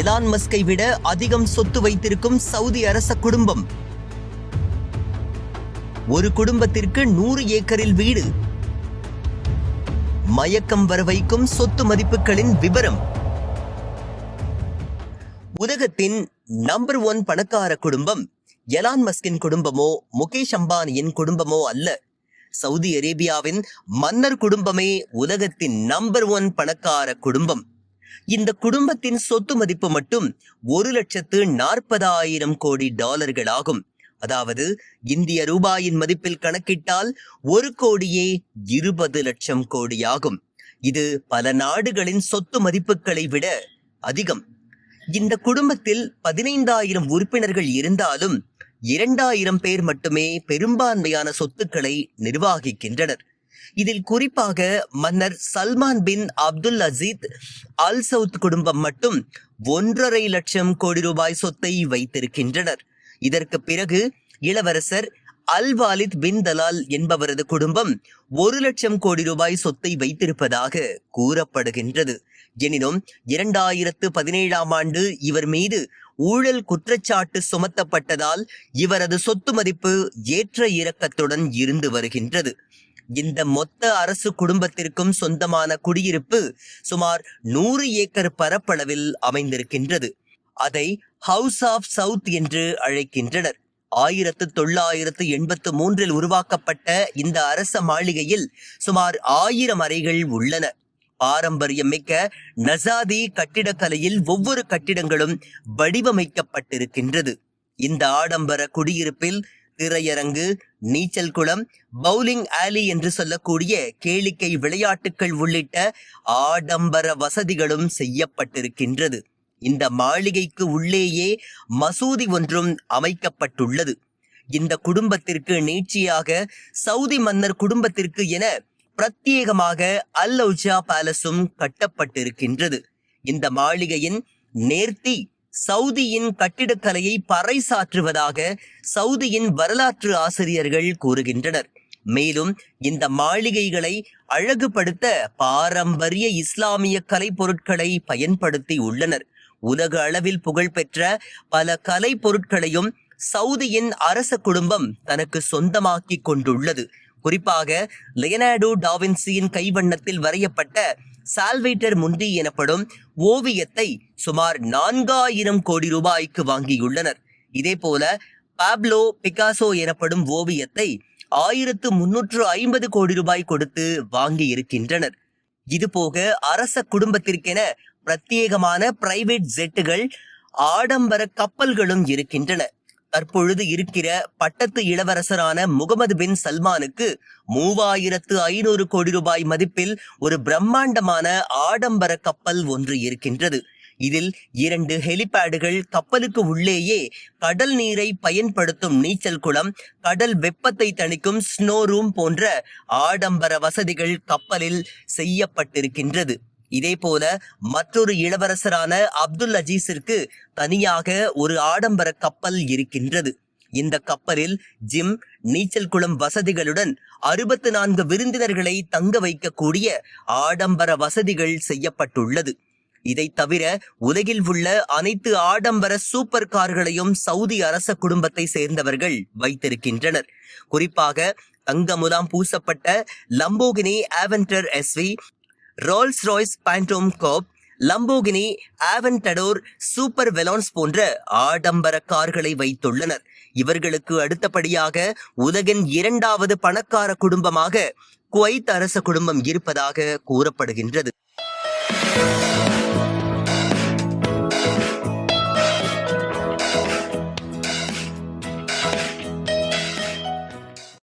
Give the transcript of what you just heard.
Elon மஸ்கை விட அதிகம் சொத்து வைத்திருக்கும் சவுதி அரச குடும்பம். ஒரு குடும்பத்திற்கு 100 ஏக்கரில் வீடு. மயக்கம் வர வைக்கும் சொத்து மதிப்புகளின் விவரம். உலகத்தின் நம்பர் 1 பணக்கார குடும்பம் எலான் மஸ்கின் குடும்பமோ முகேஷ் அம்பானியின் குடும்பமோ அல்ல. சவுதி அரேபியாவின் மன்னர் குடும்பமே உலகத்தின் நம்பர் 1 பணக்கார குடும்பம். இந்த குடும்பத்தின் சொத்து மதிப்பு மட்டும் 1,40,000 கோடி டாலர்கள் ஆகும். அதாவது இந்திய ரூபாயின் மதிப்பில் கணக்கிட்டால் 1,20 லட்சம் கோடி ஆகும். இது பல நாடுகளின் சொத்து மதிப்புகளை விட அதிகம். இந்த குடும்பத்தில் 15,000 உறுப்பினர்கள் இருந்தாலும் 2,000 பேர் மட்டுமே பெரும்பான்மையான சொத்துக்களை நிர்வகிக்கின்றனர். இதில் குறிப்பாக மன்னர் சல்மான் பின் அப்துல் அசீஸ் அல் சவுத் குடும்பம் மட்டும் 1,50,000 லட்சம் கோடி ரூபாய் சொத்தை வைத்திருக்கின்றனர். இதற்கு பிறகு இளவரசர் அல் வாலித் பின் தலால் என்பவரது குடும்பம் 1 லட்சம் கோடி ரூபாய் சொத்தை வைத்திருப்பதாக கூறப்படுகின்றது. எனினும் 2017ஆம் ஆண்டு இவர் மீது ஊழல் குற்றச்சாட்டு சுமத்தப்பட்டதால் இவரது சொத்து மதிப்பு ஏற்ற இறக்கத்துடன் இருந்து வருகின்றது. இந்த மொத்த அரசு குடும்பத்திற்கும் சொந்தமான குடியிருப்பு சுமார் 100 ஏக்கர் பரப்பளவில் அமைந்திருக்கின்றது. அதை ஹவுஸ் ஆஃப் சவுத் என்று அழைக்கின்றனர். 1983 உருவாக்கப்பட்ட இந்த அரச மாளிகையில் சுமார் 1000 அறைகள் உள்ளன. பாரம்பரியம் மிக்க நசாதி கட்டிடக்கலையில் ஒவ்வொரு கட்டிடங்களும் வடிவமைக்கப்பட்டிருக்கின்றது. இந்த ஆடம்பர குடியிருப்பில் திரையரங்கு, நீச்சல் குளம், பவுலிங் ஆலி என்று சொல்லக்கூடிய கேளிக்கை விளையாட்டுகள் உள்ளிட்ட ஆடம்பர வசதிகளும் செய்யப்பட்டிருக்கின்றது. இந்த மாளிகைக்கு உள்ளேயே மசூதி ஒன்றும் அமைக்கப்பட்டுள்ளது. இந்த குடும்பத்திற்கு நீட்சியாக சவுதி மன்னர் குடும்பத்திற்கு என பிரத்யேகமாக அல் அவுஜா பேலஸும் கட்டப்பட்டிருக்கின்றது. இந்த மாளிகையின் நேர்த்தி சவுதியின் கட்டிடக்கலையை பறைசாற்றுவதாக சவுதியின் வரலாற்று ஆசிரியர்கள் கூறுகின்றனர். மேலும் இந்த மாளிகைகளை அழகுபடுத்த பாரம்பரிய இஸ்லாமிய கலை பொருட்களை பயன்படுத்தி உள்ளனர். உலக அளவில் புகழ்பெற்ற பல கலை பொருட்களையும் சவுதியின் அரச குடும்பம் தனக்கு சொந்தமாக்கி கொண்டுள்ளது. குறிப்பாக லியனார்டோ டாவின்சியின் கைவண்ணத்தில் வரையப்பட்ட சால்வேட்டர் முண்டி எனப்படும் ஓவியத்தை சுமார் 4,000 கோடி ரூபாய்க்கு வாங்கியுள்ளனர். இதே போல பாப்லோ பிகாசோ எனப்படும் ஓவியத்தை 1,350 கோடி ரூபாய் கொடுத்து வாங்கி இருக்கின்றனர். இதுபோக அரச குடும்பத்திற்கென பிரத்யேகமான பிரைவேட் ஜெட்டுகள், ஆடம்பர கப்பல்களும் இருக்கின்றன. தற்பொழுது இருக்கிற பட்டத்து இளவரசரான முகமது பின் சல்மானுக்கு 3,500 கோடி ரூபாய் மதிப்பில் ஒரு பிரம்மாண்டமான ஆடம்பர கப்பல் ஒன்று இருக்கின்றது. இதில் 2 ஹெலிபேடுகள், கப்பலுக்கு உள்ளேயே கடல் நீரை பயன்படுத்தும் நீச்சல் குளம், கடல் வெப்பத்தை தணிக்கும் ஸ்னோ ரூம் போன்ற ஆடம்பர வசதிகள் கப்பலில் செய்யப்பட்டிருக்கின்றது. இதே போல மற்றொரு இளவரசரான அப்துல் அஜீஸிற்கு தனியாக ஒரு ஆடம்பர கப்பல் இருக்கின்றது. இந்த கப்பலில் ஜிம், நீச்சல் குளம் வசதிகளுடன் 64 விருந்தினர்களை தங்க வைக்கக்கூடிய ஆடம்பர வசதிகள் செய்யப்பட்டுள்ளது. இதை தவிர உலகில் உள்ள அனைத்து ஆடம்பர சூப்பர் கார்களையும் சவுதி அரச குடும்பத்தை சேர்ந்தவர்கள் வைத்திருக்கின்றனர். குறிப்பாக தங்க முலாம் பூசப்பட்ட லம்போகினி அவென்டர் எஸ்வி, ரோல்ஸ் ராய்ஸ் பாண்டோம் கோப், லம்போகினி ஆவென்டடோர், சூப்பர் வெலான்ஸ் போன்ற ஆடம்பர கார்களை வைத்துள்ளனர். இவர்களுக்கு அடுத்தபடியாக உலகின் 2வது பணக்கார குடும்பமாக குவைத் அரச குடும்பம் இருப்பதாக கூறப்படுகின்றது.